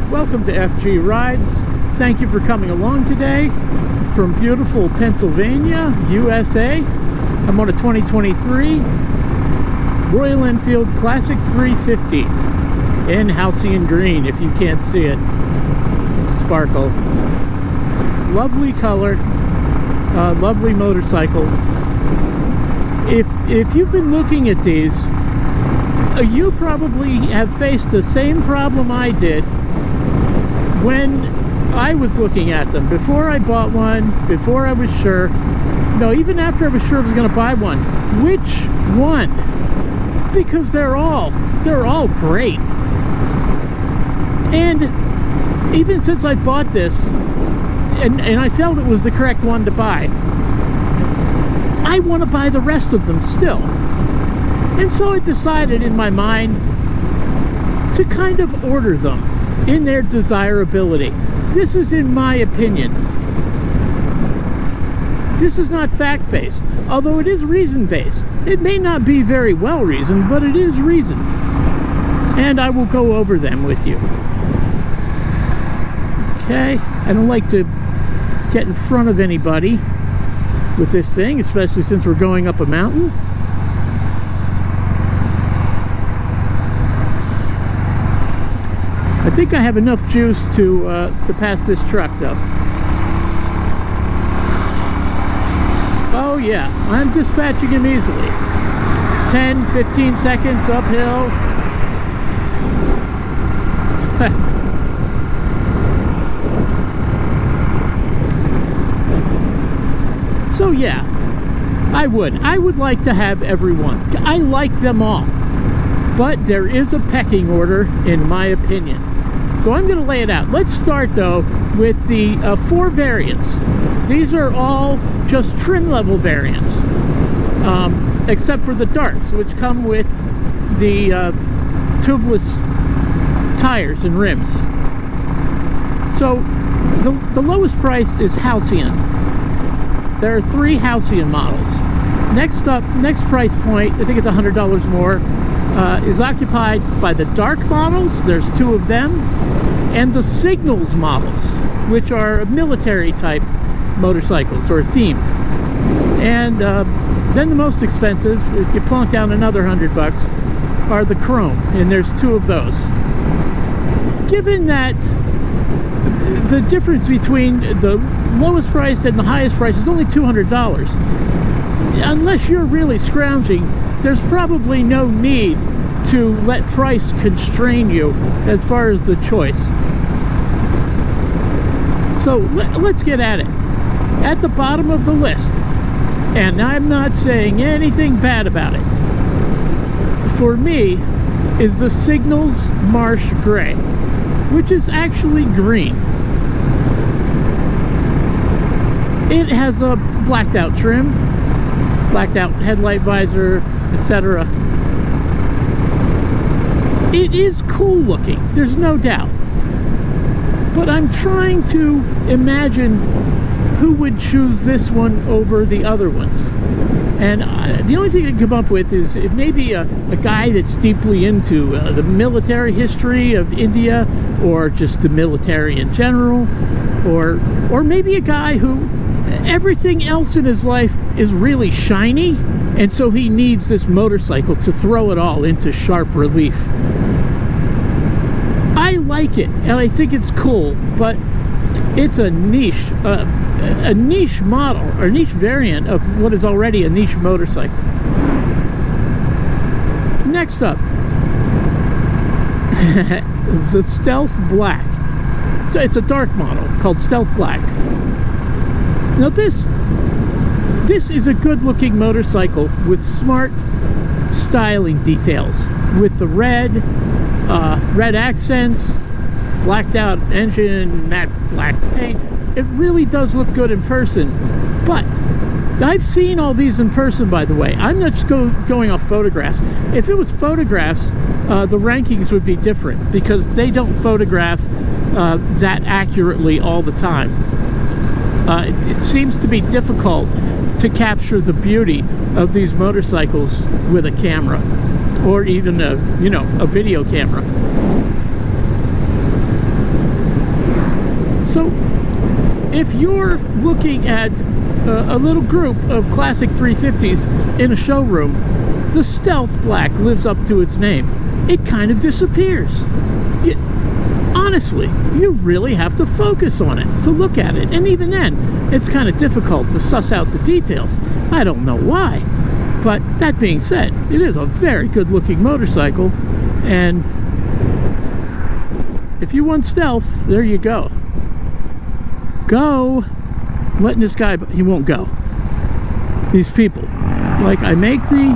Welcome to FG Rides. Thank you for coming along today from beautiful Pennsylvania, USA. I'm on a 2023 Royal Enfield Classic 350 in Halcyon Green, if you can't see it. Sparkle. Lovely color, lovely motorcycle. If you've been looking at these, you probably have faced the same problem I did when I was looking at them. Before I bought one, before I was sure, no, even after I was sure I was going to buy one. Which one? Because they're all great. And even since I bought this, and I felt it was the correct one to buy, I want to buy the rest of them still. And so I decided in my mind to kind of order them in their desirability. This is in my opinion. This is not fact-based, although it is reason-based. It may not be very well reasoned, but it is reasoned. And I will go over them with you. Okay, I don't like to get in front of anybody with this thing, especially since we're going up a mountain. I think I have enough juice to pass this truck, though. Oh yeah, I'm dispatching him easily. 10, 15 seconds uphill. So yeah, I would like to have every one. I like them all. But there is a pecking order, in my opinion. So I'm going to lay it out. Let's start, though, with the 4 variants. These are all just trim level variants, except for the darks, which come with the tubeless tires and rims. So the lowest price is Halcyon. There are 3 Halcyon models. Next price point, I think it's $100 more, is occupied by the dark models. There's 2 of them, and the Signals models, which are military type motorcycles or themed. And then the most expensive, if you plunk down another $100, are the Chrome, and there's 2 of those. Given that the difference between the lowest price and the highest price is only $200, unless you're really scrounging, there's probably no need to let price constrain you as far as the choice. So let's get at it. At the bottom of the list, and I'm not saying anything bad about it, for me is the Signals Marsh Gray, which is actually green. It has a blacked out trim, blacked out headlight visor, etc. It is cool looking, there's no doubt. But I'm trying to imagine who would choose this one over the other ones. And the only thing I can come up with is it may be a guy that's deeply into the military history of India, or just the military in general, or maybe a guy who everything else in his life is really shiny, and so he needs this motorcycle to throw it all into sharp relief. I like it, and I think it's cool, but it's a niche model, or niche variant of what is already a niche motorcycle. Next up, the Stealth Black. It's a dark model called Stealth Black. Now this is a good-looking motorcycle with smart styling details, with the red accents, blacked out engine, matte black paint. It really does look good in person. But I've seen all these in person, by the way. I'm not just going off photographs. If it was photographs, the rankings would be different, because they don't photograph that accurately all the time. It seems to be difficult to capture the beauty of these motorcycles with a camera, or even a video camera. So if you're looking at a little group of classic 350s in a showroom, the Stealth Black lives up to its name. It kind of disappears. Honestly, you really have to focus on it to look at it, and even then, it's kind of difficult to suss out the details. I don't know why, but that being said, it is a very good-looking motorcycle, and if you want stealth, there you go. Go! Letting this guy, he won't go. These people. Like, I make the...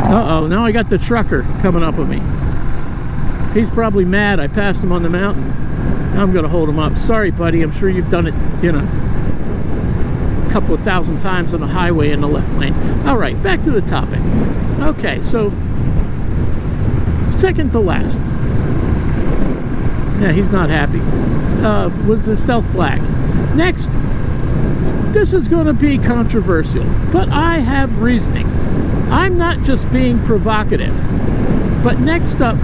Uh-oh, now I got the trucker coming up with me. He's probably mad I passed him on the mountain. Now I'm gonna hold him up. Sorry, buddy, I'm sure you've done it, a couple of thousand times on the highway in the left lane. All right, back to the topic. Okay, so second to last. Yeah, he's not happy. Was the Stealth Black. Next, this is going to be controversial, but I have reasoning. I'm not just being provocative. But next up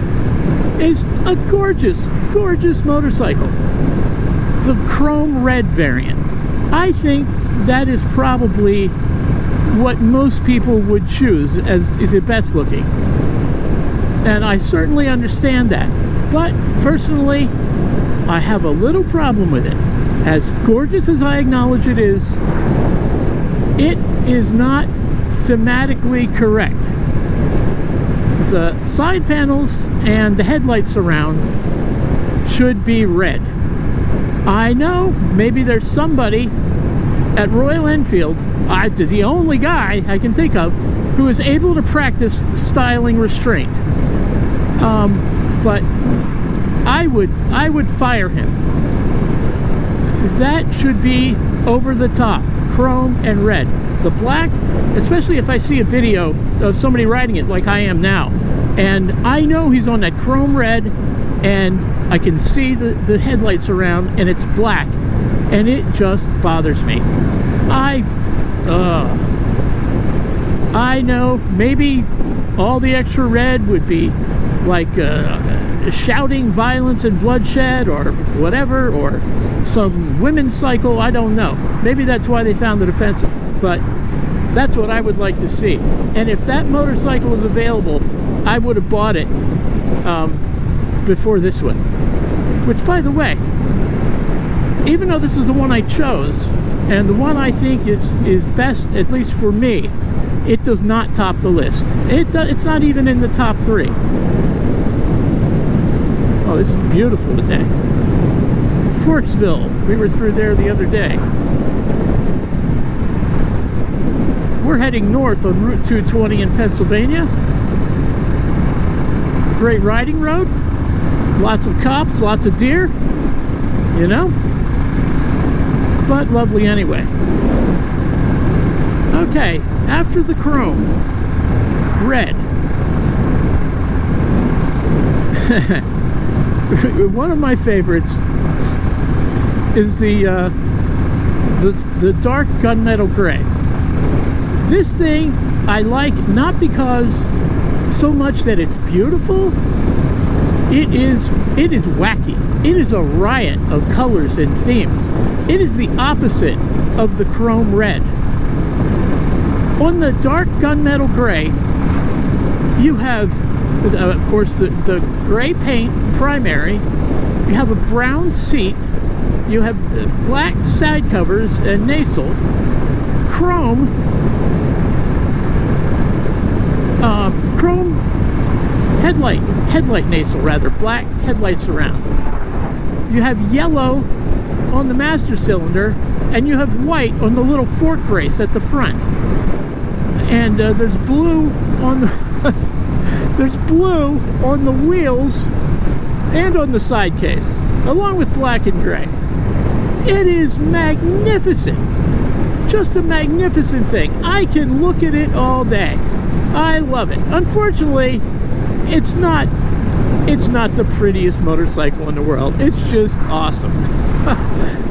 is a gorgeous, gorgeous motorcycle. The chrome red variant. I think that is probably what most people would choose as the best looking. And I certainly understand that. But personally, I have a little problem with it. As gorgeous as I acknowledge it is not thematically correct. The side panels and the headlights around should be red. I know maybe there's somebody at Royal Enfield, the only guy I can think of, who is able to practice styling restraint. But I would fire him. That should be over the top, chrome and red. The black, especially if I see a video of somebody riding it like I am now, and I know he's on that chrome red, and I can see the headlights around, and it's black, and it just bothers me. I know maybe all the extra red would be like shouting violence and bloodshed or whatever, or some women's cycle, I don't know. Maybe that's why they found it offensive, but that's what I would like to see. And if that motorcycle was available, I would have bought it before this one. Which, by the way, even though this is the one I chose, and the one I think is best, at least for me, it does not top the list. It's not even in the top 3. Oh, this is beautiful today. Forksville. We were through there the other day. We're heading north on Route 220 in Pennsylvania. Great riding road. Lots of cops, lots of deer. But lovely anyway. Okay, after the chrome, red. One of my favorites is the dark gunmetal gray. This thing I like not because so much that it's beautiful. It is wacky. It is a riot of colors and themes. It is the opposite of the chrome red. On the dark gunmetal gray, you have, of course, the gray paint primary. You have a brown seat. You have black side covers and nasal. Chrome headlight nasal rather, black headlights around. you have yellow on the master cylinder, and you have white on the little fork brace at the front. And there's blue on the there's blue on the wheels and on the side case, along with black and gray. It is magnificent. Just a magnificent thing. I can look at it all day. I love it. Unfortunately, it's not the prettiest motorcycle in the world. It's just awesome.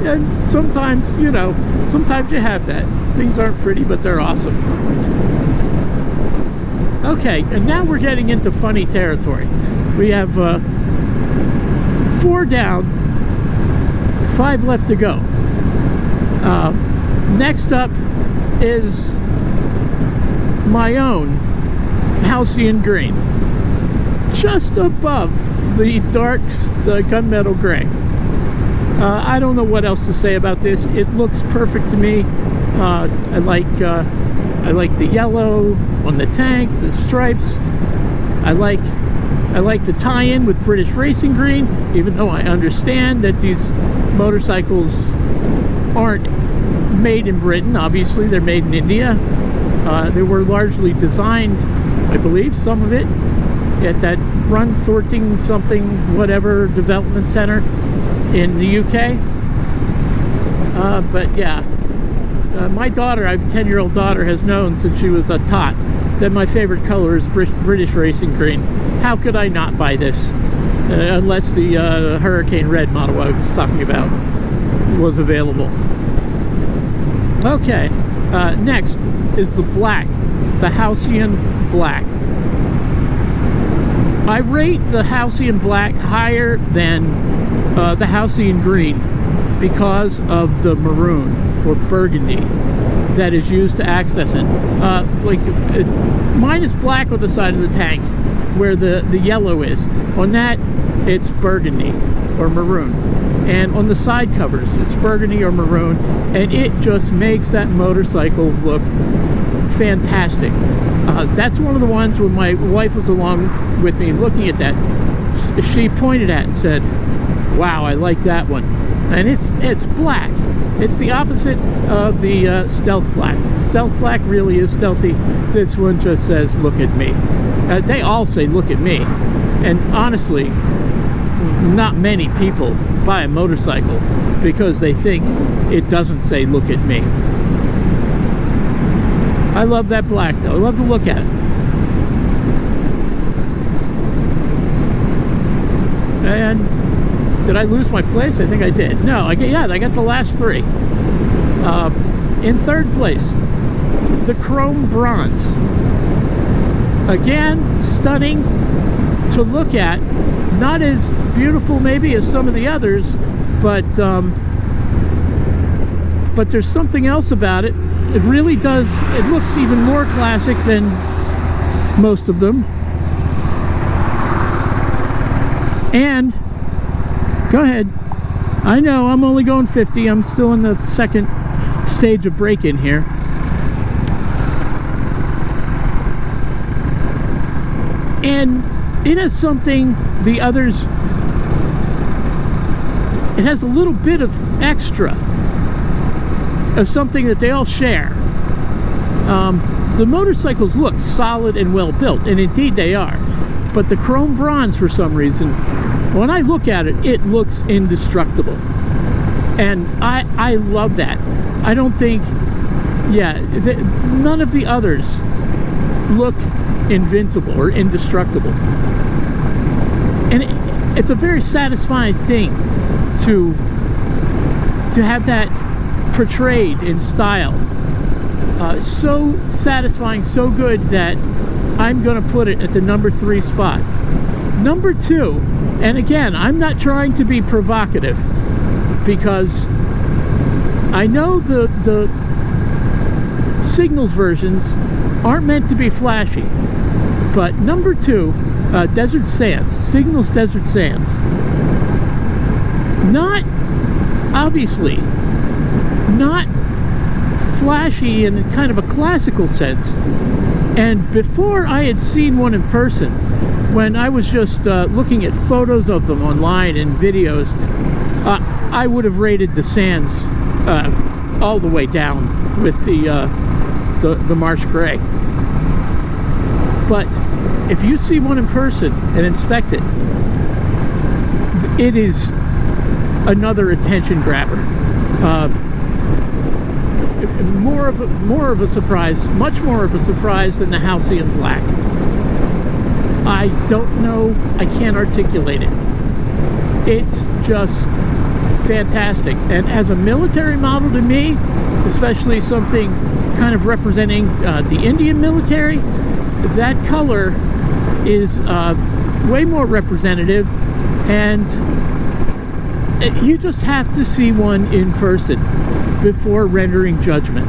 And sometimes, you know, sometimes you have that. Things aren't pretty, but they're awesome. Okay, and now we're getting into funny territory. We have 4 down, 5 left to go. Next up is my own Halcyon Green, just above the the gunmetal gray. I don't know what else to say about this. It looks perfect to me. I like the yellow on the tank, the stripes. I like the tie-in with British Racing Green, even though I understand that these motorcycles aren't made in Britain. Obviously, they're made in India. They were largely designed, I believe, some of it at that Runthorting something whatever development center in the UK. But yeah, my daughter, I have a 10-year-old daughter, has known since she was a tot that my favorite color is British Racing Green. How could I not buy this? Unless the Hurricane Red model I was talking about was available. Okay, next is the black, the Halcyon Black. I rate the Halcyon Black higher than the Halcyon Green because of the maroon or burgundy that is used to access it. Mine is black on the side of the tank where the yellow is. On that, it's burgundy or maroon. And on the side covers, it's burgundy or maroon, and it just makes that motorcycle look fantastic. That's one of the ones when my wife was along with me looking at that, she pointed at and said, "Wow, I like that one." And it's black. It's the opposite of the stealth black. Stealth black really is stealthy. This one just says, "Look at me." They all say, "Look at me." And honestly, not many people buy a motorcycle because they think it doesn't say "Look at me." I love that black though. I love to look at it. And did I lose my place? I think I did. No, I got the last 3. In 3rd place, the Chrome Bronze. Again, stunning to look at. Not as beautiful maybe as some of the others, but there's something else about it. It really does. It looks even more classic than most of them. And go ahead. I know I'm only going 50. I'm still in the 2nd stage of break-in here. And it has something the others, it has a little bit of extra of something that they all share. The motorcycles look solid and well built, and indeed they are. But the Chrome Bronze, for some reason, when I look at it, it looks indestructible. And I love that. I don't think, none of the others look invincible or indestructible. And it's a very satisfying thing to have that portrayed in style. So satisfying, so good that I'm going to put it at the number 3 spot. Number 2, and again, I'm not trying to be provocative because I know the Signals versions aren't meant to be flashy, but number 2, Desert Sands, Signals Desert Sands. Not, obviously, not flashy in kind of a classical sense. And before I had seen one in person, when I was just looking at photos of them online and videos, I would have rated the Sands all the way down with the Marsh Gray. But if you see one in person and inspect it, it is another attention grabber. More of a surprise, much more of a surprise than the Halcyon Black. I don't know, I can't articulate it. It's just fantastic. And as a military model to me, especially something kind of representing the Indian military, that color is way more representative, and you just have to see one in person before rendering judgment.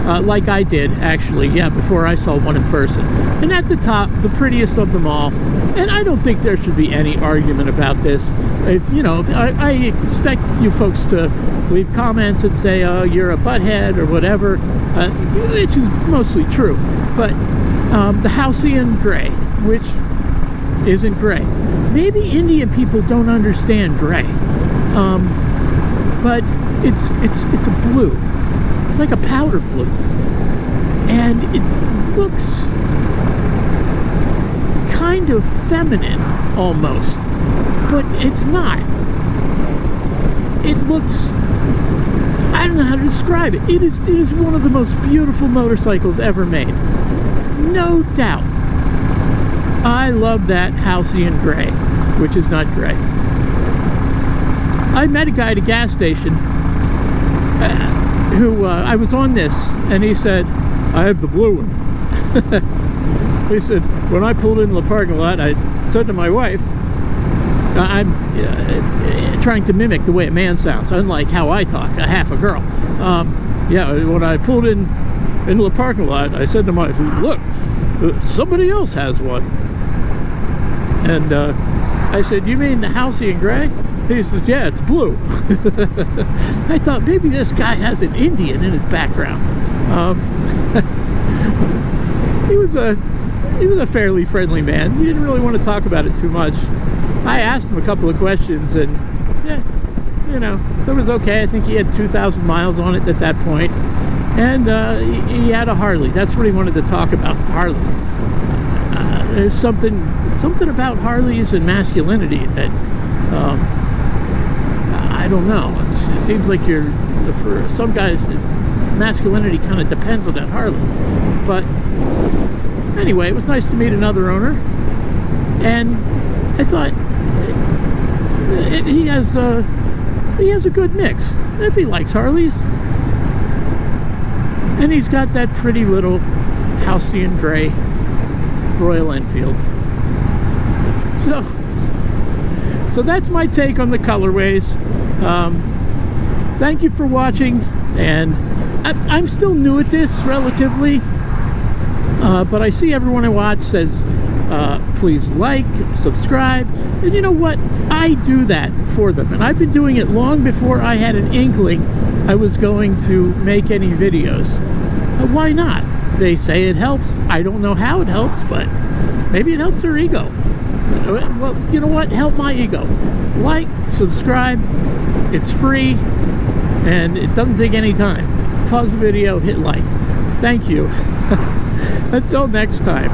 Like I did, actually, yeah, before I saw one in person. And at the top, the prettiest of them all. And I don't think there should be any argument about this. If, you know, I expect you folks to leave comments and say, oh, you're a butthead or whatever, which is mostly true. But the Halcyon Gray, which isn't gray. Maybe Indian people don't understand gray. But it's a blue. It's like a powder blue, and it looks kind of feminine almost, but it's not. It looks, I don't know how to describe it. It is one of the most beautiful motorcycles ever made, no doubt. I love that Halcyon Gray, which is not gray. I met a guy at a gas station who I was on this, and he said, I have the blue one. He said, when I pulled into the parking lot, I said to my wife, I'm trying to mimic the way a man sounds, unlike how I talk, a half a girl. Yeah, when I pulled into the parking lot, I said to my wife, look, somebody else has one. And I said, you mean the Halcyon Gray? He says, yeah, it's blue. I thought maybe this guy has an Indian in his background. He was a fairly friendly man. He didn't really want to talk about it too much. I asked him a couple of questions, and yeah, you know, it was okay. I think he had 2,000 miles on it at that point, and he had a Harley. That's what he wanted to talk about, Harley. There's something about Harleys and masculinity that I don't know. It seems like for some guys, masculinity kind of depends on that Harley. But anyway, it was nice to meet another owner, and I thought he has a good mix. If he likes Harleys, and he's got that pretty little Halcyon Gray Royal Enfield. So that's my take on the Colourways. Thank you for watching, and I'm still new at this relatively, but I see everyone I watch says please like, subscribe, and you know what, I do that for them, and I've been doing it long before I had an inkling I was going to make any videos. Why not? They say it helps. I don't know how it helps, but maybe it helps their ego. Well, you know what? Help my ego. Like, subscribe. It's free, and it doesn't take any time. Pause the video, hit like. Thank you. Until next time.